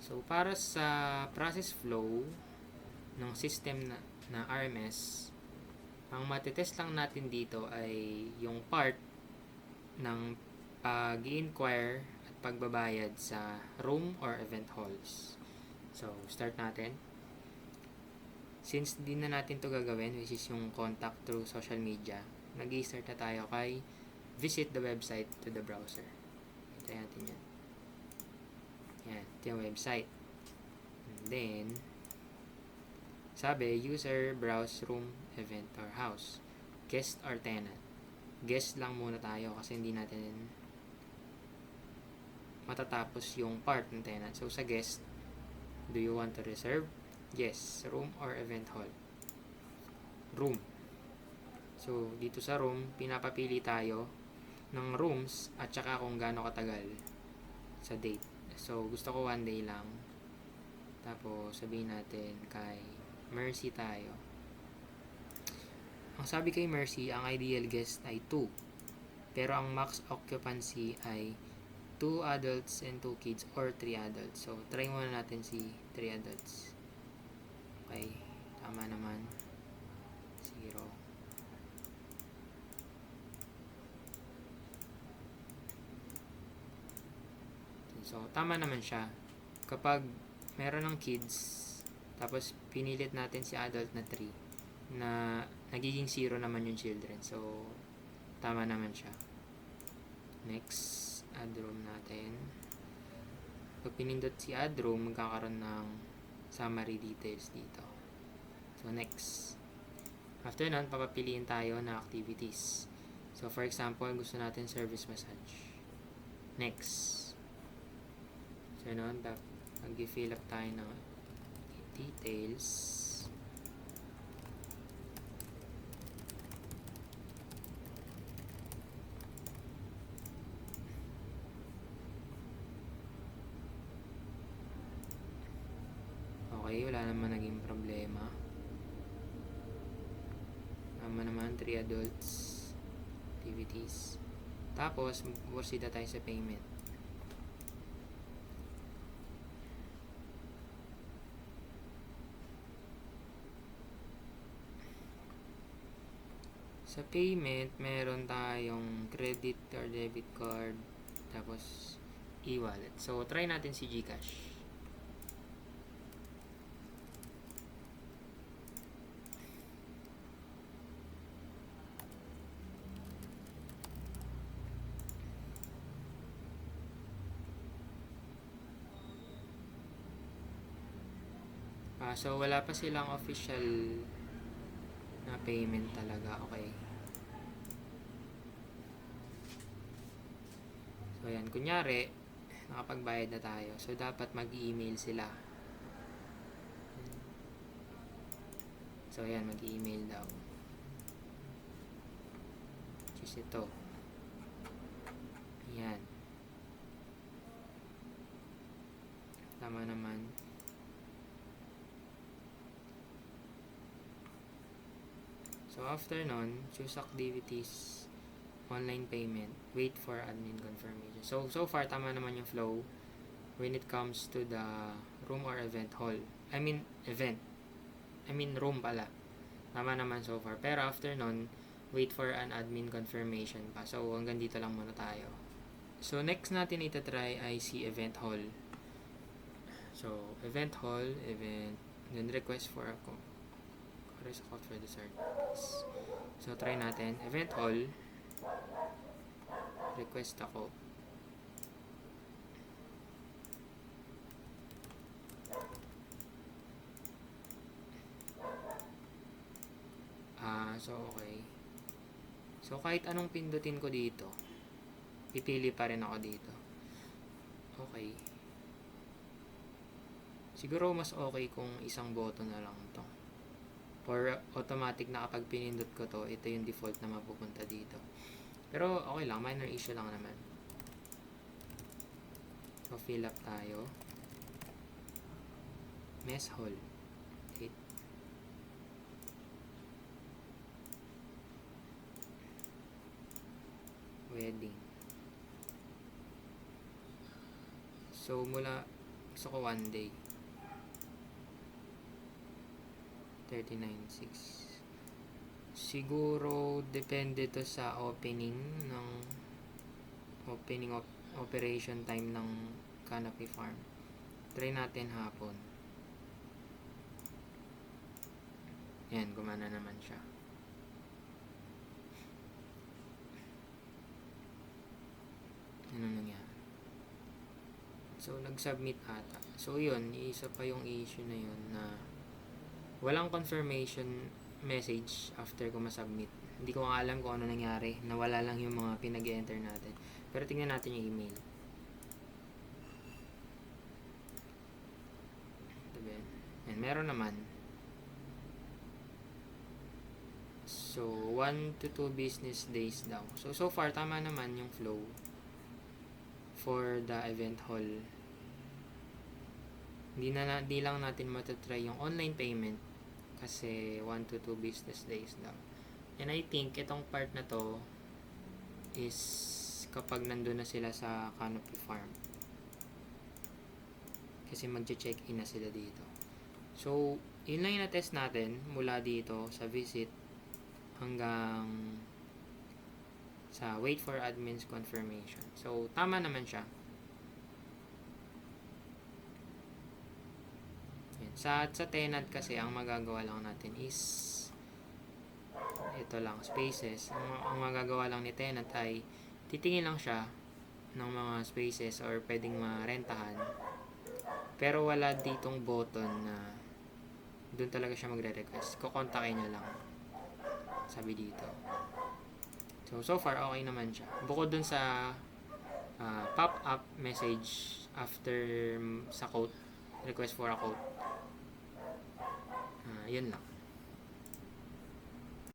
So, para sa process flow ng system na RMS, ang matitest lang natin dito ay yung part ng pag-inquire at pagbabayad sa room or event halls. So, start natin. Since di na natin to gagawin, which is yung contact through social media, nag-i-start na tayo kay visit the website to the browser. Hintayin natin yan. Yan, ito yung website. And then, sabi, user browse room, event, or house. Guest or tenant. Guest lang muna tayo kasi hindi natin matatapos yung part ng tenant. So, sa guest, do you want to reserve? Yes. Room or event hall? Room. So, dito sa room, pinapapili tayo ng rooms at saka kung gaano katagal sa date. So, gusto ko 1 day lang. Tapos, sabihin natin kay Mercy tayo. Ang sabi kay Mercy, ang ideal guest ay 2. Pero ang max occupancy ay 2 adults and 2 kids or 3 adults. So, try muna natin si 3 adults. Okay, tama naman. 0. So, tama naman siya. Kapag meron ng kids, tapos pinilit natin si adult na 3, na nagiging 0 naman yung children. So, tama naman siya. Next, add room natin. Pag pinindot si add room, magkakaroon ng summary details dito. So, next. After nun, papapiliin tayo na activities. So, for example, gusto natin service massage. Next. So, nun, mag-fill up tayo ng details. Okay, wala naman naging problema. Tama naman, 3 adults activities. Tapos, proceed tayo sa payment. Sa payment, meron tayong credit or debit card, tapos e-wallet. So, try natin si GCash. So, wala pa silang official na payment talaga. Okay. So, ayan. Kunyari, nakapagbayad na tayo. So, dapat mag-email sila. So, ayan. Mag-email daw. Which is ito. Ayan. Tama naman. So, after nun, choose activities, online payment, wait for admin confirmation. So far, tama naman yung flow when it comes to the room or event hall. Room pala. Tama naman so far. Pero after nun, wait for an admin confirmation pa. So, hanggang dito lang muna tayo. So, next natin itatry ay si event hall. So, event hall, then request for a request for the service. So, try natin. Event hall. Request ako. So, okay. So, kahit anong pindutin ko dito, pipili pa rin ako dito. Okay. Siguro mas okay kung isang boto na lang to. Or automatic na kapag pinindot ko to, ito yung default na mapupunta dito. Pero okay lang, minor issue lang naman. So, fill up tayo. Mess hall. 8. Wedding. So, Gusto ko 1 day. 39.6. Siguro depende to sa opening operation time ng Canopy Farm. Try natin hapon. Yan, gumana naman siya. Ano nangyari? So, nag-submit ata. So, yun, isa pa yung issue na yun na walang confirmation message after ko masubmit. Hindi ko alam kung ano nangyari. Nawala lang yung mga pinag-enter natin. Pero tingnan natin yung email. Diba? And meron naman. So, 1 to 2 business days daw. So far, tama naman yung flow for the event hall. Di lang natin matatry yung online payment kasi 1 to 2 business days daw. And I think itong part na to is kapag nandun na sila sa Canopy Farm. Kasi magche-check-in na sila dito. So, yun lang yung na-test natin mula dito sa visit hanggang sa wait for admin's confirmation. So, tama naman siya. Sa tenant kasi, ang magagawa lang natin is ito lang, spaces. Ang magagawa lang ni tenant ay titingin lang siya ng mga spaces or pwedeng marentahan. Pero wala ditong button na doon talaga siya magre-request. Kukontakin niya lang. Sabi dito. So far, okay naman siya. Bukod dun sa pop-up message after sa quote, request for a quote. Yun lang.